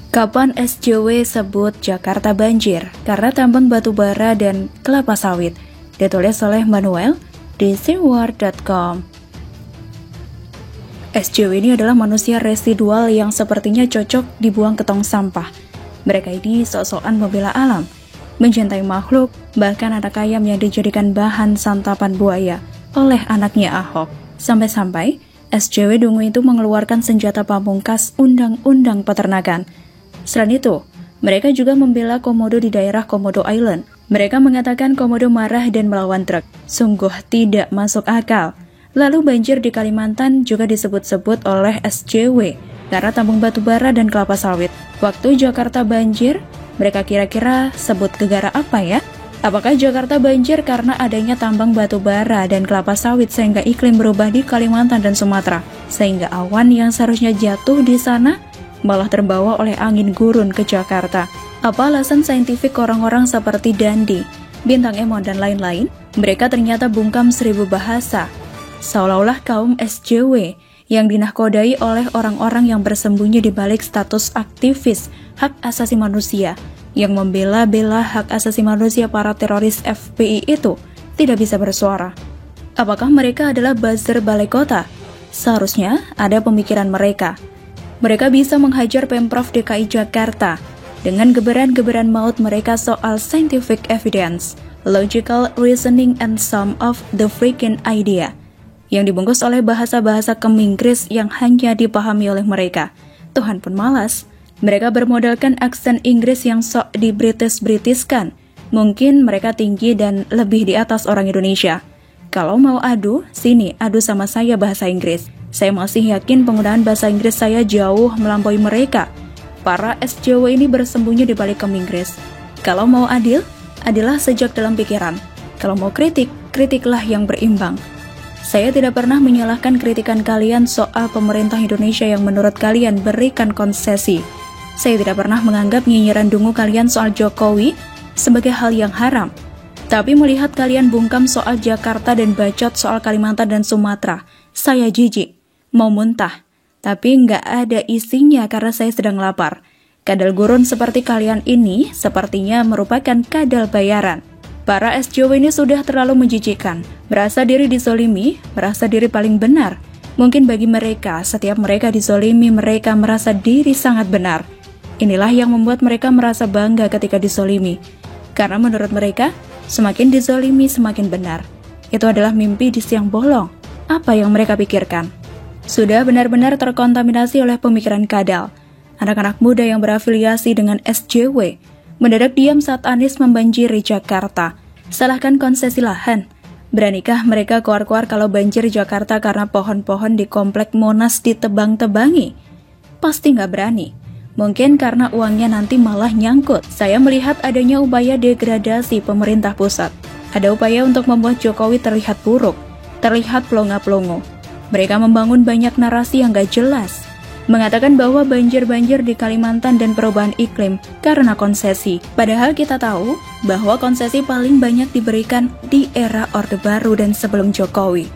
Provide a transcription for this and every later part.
Kapan SJW sebut Jakarta banjir? Karena tambang batu bara dan kelapa sawit. Ditulis oleh Manuel di Sinwar.com. SJW ini adalah manusia residual yang sepertinya cocok dibuang ke tong sampah. Mereka ini sok-sokan membela alam, mencintai makhluk, bahkan anak ayam yang dijadikan bahan santapan buaya oleh anaknya Ahok. Sampai-sampai SJW Dungu itu mengeluarkan senjata pamungkas undang-undang peternakan. Selain itu, mereka juga membela Komodo di daerah Komodo Island. Mereka mengatakan Komodo marah dan melawan truk. Sungguh tidak masuk akal. Lalu banjir di Kalimantan juga disebut-sebut oleh SJW karena tambang batu bara dan kelapa sawit. Waktu Jakarta banjir, mereka kira-kira sebut gegara apa ya? Apakah Jakarta banjir karena adanya tambang batu bara dan kelapa sawit sehingga iklim berubah di Kalimantan dan Sumatera? Sehingga awan yang seharusnya jatuh di sana malah terbawa oleh angin gurun ke Jakarta. Apa alasan saintifik orang-orang seperti Dandi, Bintang Emon, dan lain-lain? Mereka ternyata bungkam 1000 bahasa. Seolah-olah kaum SJW yang dinahkodai oleh orang-orang yang bersembunyi di balik status aktivis hak asasi manusia yang membela-bela hak asasi manusia para teroris FPI itu tidak bisa bersuara. Apakah mereka adalah buzzer balai kota? Seharusnya ada pemikiran mereka. Mereka bisa menghajar Pemprov DKI Jakarta dengan geberan-geberan maut mereka soal scientific evidence, logical reasoning, and some of the freaking idea yang dibungkus oleh bahasa-bahasa Inggris yang hanya dipahami oleh mereka. Tuhan pun malas. Mereka bermodalkan aksen Inggris yang sok di-British-Britishkan. Mungkin mereka tinggi dan lebih di atas orang Indonesia. Kalau mau adu, sini adu sama saya bahasa Inggris. Saya masih yakin penggunaan bahasa Inggris saya jauh melampaui mereka. Para SJW ini bersembunyi di balik Inggris. Kalau mau adil, adillah sejak dalam pikiran. Kalau mau kritik, kritiklah yang berimbang. Saya tidak pernah menyalahkan kritikan kalian soal pemerintah Indonesia yang menurut kalian berikan konsesi. Saya tidak pernah menganggap nyinyiran dungu kalian soal Jokowi sebagai hal yang haram. Tapi melihat kalian bungkam soal Jakarta dan bacot soal Kalimantan dan Sumatera, saya jijik. Mau muntah, tapi nggak ada isinya karena saya sedang lapar. Kadal gurun seperti kalian ini sepertinya merupakan kadal bayaran. Para SJW ini sudah terlalu menjijikkan, merasa diri dizolimi, merasa diri paling benar. Mungkin bagi mereka, setiap mereka dizolimi, mereka merasa diri sangat benar. Inilah yang membuat mereka merasa bangga ketika dizolimi. Karena menurut mereka, semakin dizolimi semakin benar. Itu adalah mimpi di siang bolong. Apa yang mereka pikirkan? Sudah benar-benar terkontaminasi oleh pemikiran kadal. Anak-anak muda yang berafiliasi dengan SJW mendadak diam saat Anies membanjiri Jakarta. Salahkan konsesi lahan. Beranikah mereka keluar-keluar kalau banjir Jakarta karena pohon-pohon di komplek Monas ditebang-tebangi? Pasti nggak berani. Mungkin karena uangnya nanti malah nyangkut. Saya melihat adanya upaya degradasi pemerintah pusat. Ada upaya untuk membuat Jokowi terlihat buruk, terlihat pelongo-pelongo. Mereka membangun banyak narasi yang gak jelas, mengatakan bahwa banjir-banjir di Kalimantan dan perubahan iklim karena konsesi. Padahal kita tahu bahwa konsesi paling banyak diberikan di era Orde Baru dan sebelum Jokowi.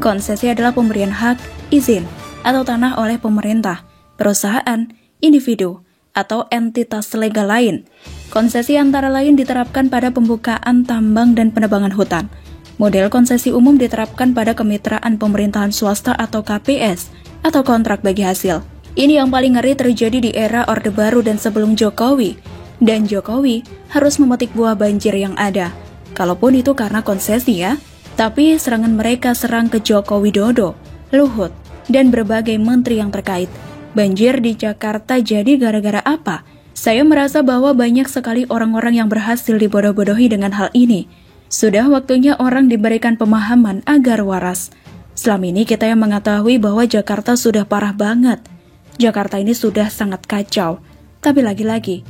Konsesi adalah pemberian hak, izin, atau tanah oleh pemerintah, perusahaan, individu, atau entitas legal lain. Konsesi antara lain diterapkan pada pembukaan tambang dan penebangan hutan. Model konsesi umum diterapkan pada kemitraan pemerintahan swasta atau KPS, atau kontrak bagi hasil. Ini yang paling ngeri terjadi di era Orde Baru dan sebelum Jokowi. Dan Jokowi harus memetik buah banjir yang ada. Kalaupun itu karena konsesi ya. Tapi serangan mereka serang ke Joko Widodo, Luhut, dan berbagai menteri yang terkait. Banjir di Jakarta jadi gara-gara apa? Saya merasa bahwa banyak sekali orang-orang yang berhasil dibodoh-bodohi dengan hal ini. Sudah waktunya orang diberikan pemahaman agar waras. Selama ini kita yang mengetahui bahwa Jakarta sudah parah banget. Jakarta ini sudah sangat kacau. Tapi lagi-lagi,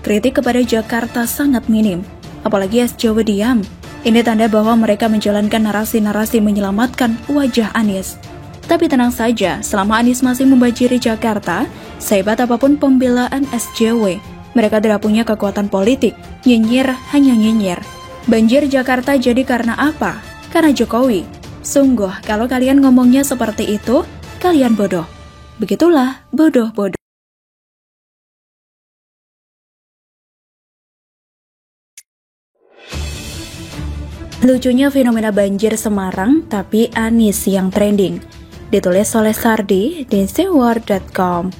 kritik kepada Jakarta sangat minim. Apalagi SJW diam. Ini tanda bahwa mereka menjalankan narasi-narasi menyelamatkan wajah Anies. Tapi tenang saja, selama Anies masih membanjiri Jakarta, sehebat apapun pembelaan SJW, mereka tidak punya kekuatan politik. Nyinyir hanya nyinyir. Banjir Jakarta jadi karena apa? Karena Jokowi. Sungguh, kalau kalian ngomongnya seperti itu, kalian bodoh. Begitulah bodoh-bodoh. Lucunya fenomena banjir Semarang, tapi Anies yang trending. Ditulis oleh Sardi di seward.com.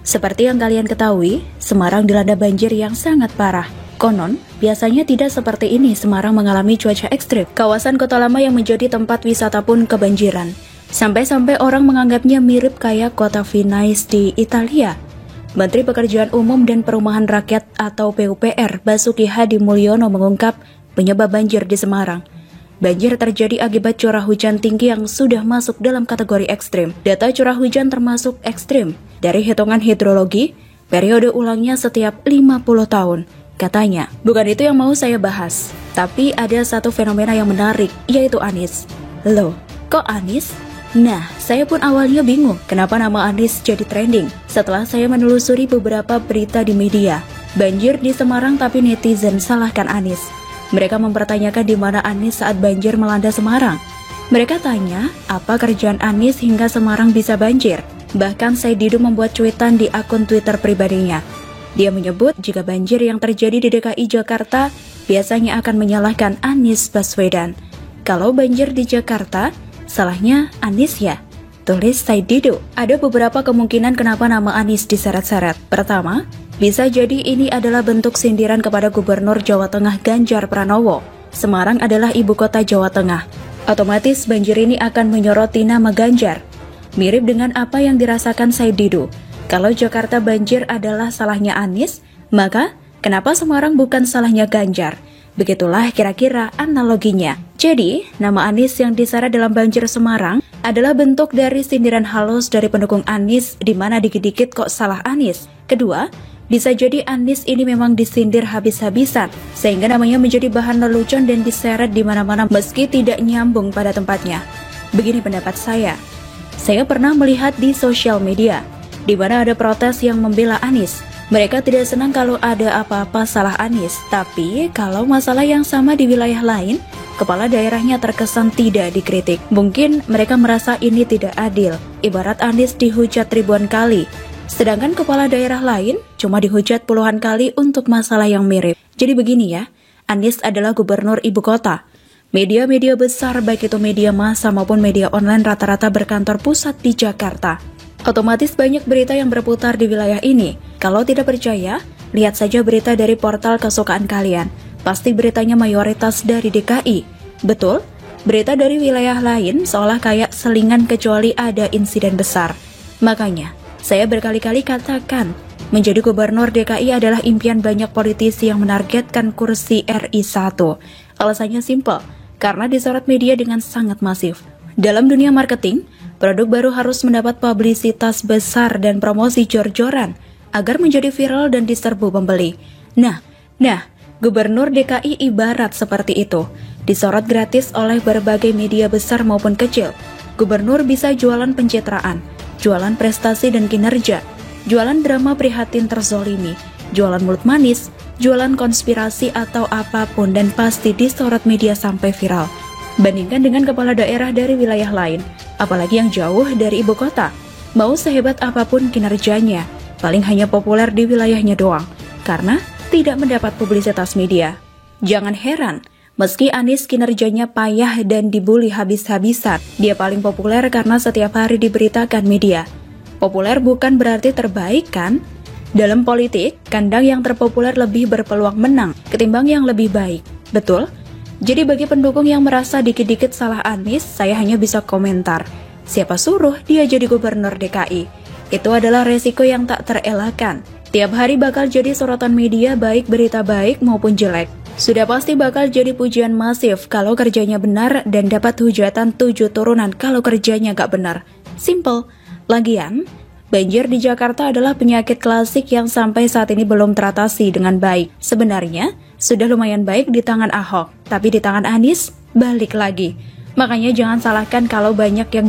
Seperti yang kalian ketahui, Semarang dilanda banjir yang sangat parah. Konon, biasanya tidak seperti ini Semarang mengalami cuaca ekstrim. Kawasan Kota Lama yang menjadi tempat wisata pun kebanjiran. Sampai-sampai orang menganggapnya mirip kayak kota Venice di Italia. Menteri Pekerjaan Umum dan Perumahan Rakyat atau PUPR Basuki Hadi Mulyono mengungkap penyebab banjir di Semarang. Banjir terjadi akibat curah hujan tinggi yang sudah masuk dalam kategori ekstrim. Data curah hujan termasuk ekstrim. Dari hitungan hidrologi, periode ulangnya setiap 50 tahun. Katanya, bukan itu yang mau saya bahas. Tapi ada satu fenomena yang menarik, yaitu Anies. Loh, kok Anies? Nah, saya pun awalnya bingung kenapa nama Anies jadi trending. Setelah saya menelusuri beberapa berita di media, banjir di Semarang tapi netizen salahkan Anies. Mereka mempertanyakan di mana Anies saat banjir melanda Semarang. Mereka tanya, apa kerjaan Anies hingga Semarang bisa banjir? Bahkan Said Didu membuat cuitan di akun Twitter pribadinya. Dia menyebut jika banjir yang terjadi di DKI Jakarta biasanya akan menyalahkan Anies Baswedan. Kalau banjir di Jakarta, salahnya Anies ya? Tulis Said Didu. Ada beberapa kemungkinan kenapa nama Anies diseret-seret. Pertama, bisa jadi ini adalah bentuk sindiran kepada Gubernur Jawa Tengah Ganjar Pranowo. Semarang adalah ibu kota Jawa Tengah. Otomatis banjir ini akan menyoroti nama Ganjar. Mirip dengan apa yang dirasakan Said Didu. Kalau Jakarta banjir adalah salahnya Anies, maka kenapa Semarang bukan salahnya Ganjar? Begitulah kira-kira analoginya. Jadi, nama Anies yang diseret dalam banjir Semarang adalah bentuk dari sindiran halus dari pendukung Anies di mana dikit-dikit kok salah Anies. Kedua, bisa jadi Anies ini memang disindir habis-habisan, sehingga namanya menjadi bahan lelucon dan diseret di mana-mana meski tidak nyambung pada tempatnya. Begini pendapat saya. Saya pernah melihat di sosial media, di mana ada protes yang membela Anies. Mereka tidak senang kalau ada apa-apa salah Anies, tapi kalau masalah yang sama di wilayah lain, kepala daerahnya terkesan tidak dikritik. Mungkin mereka merasa ini tidak adil, ibarat Anies dihujat ribuan kali. Sedangkan kepala daerah lain cuma dihujat puluhan kali untuk masalah yang mirip. Jadi begini ya, Anies adalah gubernur ibu kota. Media-media besar baik itu media massa maupun media online rata-rata berkantor pusat di Jakarta. Otomatis banyak berita yang berputar di wilayah ini. Kalau tidak percaya, lihat saja berita dari portal kesukaan kalian. Pasti beritanya mayoritas dari DKI. Betul? Berita dari wilayah lain seolah kayak selingan kecuali ada insiden besar. Makanya, saya berkali-kali katakan, menjadi gubernur DKI adalah impian banyak politisi yang menargetkan kursi RI 1. Alasannya simpel, karena disorot media dengan sangat masif. Dalam dunia marketing, produk baru harus mendapat publisitas besar dan promosi jor-joran agar menjadi viral dan diserbu pembeli. Nah, gubernur DKI ibarat seperti itu, disorot gratis oleh berbagai media besar maupun kecil. Gubernur bisa jualan pencitraan, jualan prestasi dan kinerja, jualan drama prihatin terzolimi, jualan mulut manis, jualan konspirasi atau apapun dan pasti disorot media sampai viral. Bandingkan dengan kepala daerah dari wilayah lain, apalagi yang jauh dari ibu kota. Mau sehebat apapun kinerjanya, paling hanya populer di wilayahnya doang, karena tidak mendapat publisitas media. Jangan heran, meski Anies kinerjanya payah dan dibully habis-habisan, dia paling populer karena setiap hari diberitakan media. Populer bukan berarti terbaik kan? Dalam politik, kandang yang terpopuler lebih berpeluang menang ketimbang yang lebih baik. Betul? Jadi bagi pendukung yang merasa dikit-dikit salah Anies, saya hanya bisa komentar, siapa suruh dia jadi gubernur DKI? Itu adalah resiko yang tak terelakkan. Tiap hari bakal jadi sorotan media baik berita baik maupun jelek. Sudah pasti bakal jadi pujian masif kalau kerjanya benar dan dapat hujatan 7 turunan kalau kerjanya gak benar. Simple. Lagian, banjir di Jakarta adalah penyakit klasik yang sampai saat ini belum teratasi dengan baik. Sebenarnya, sudah lumayan baik di tangan Ahok, tapi di tangan Anies, balik lagi. Makanya jangan salahkan kalau banyak yang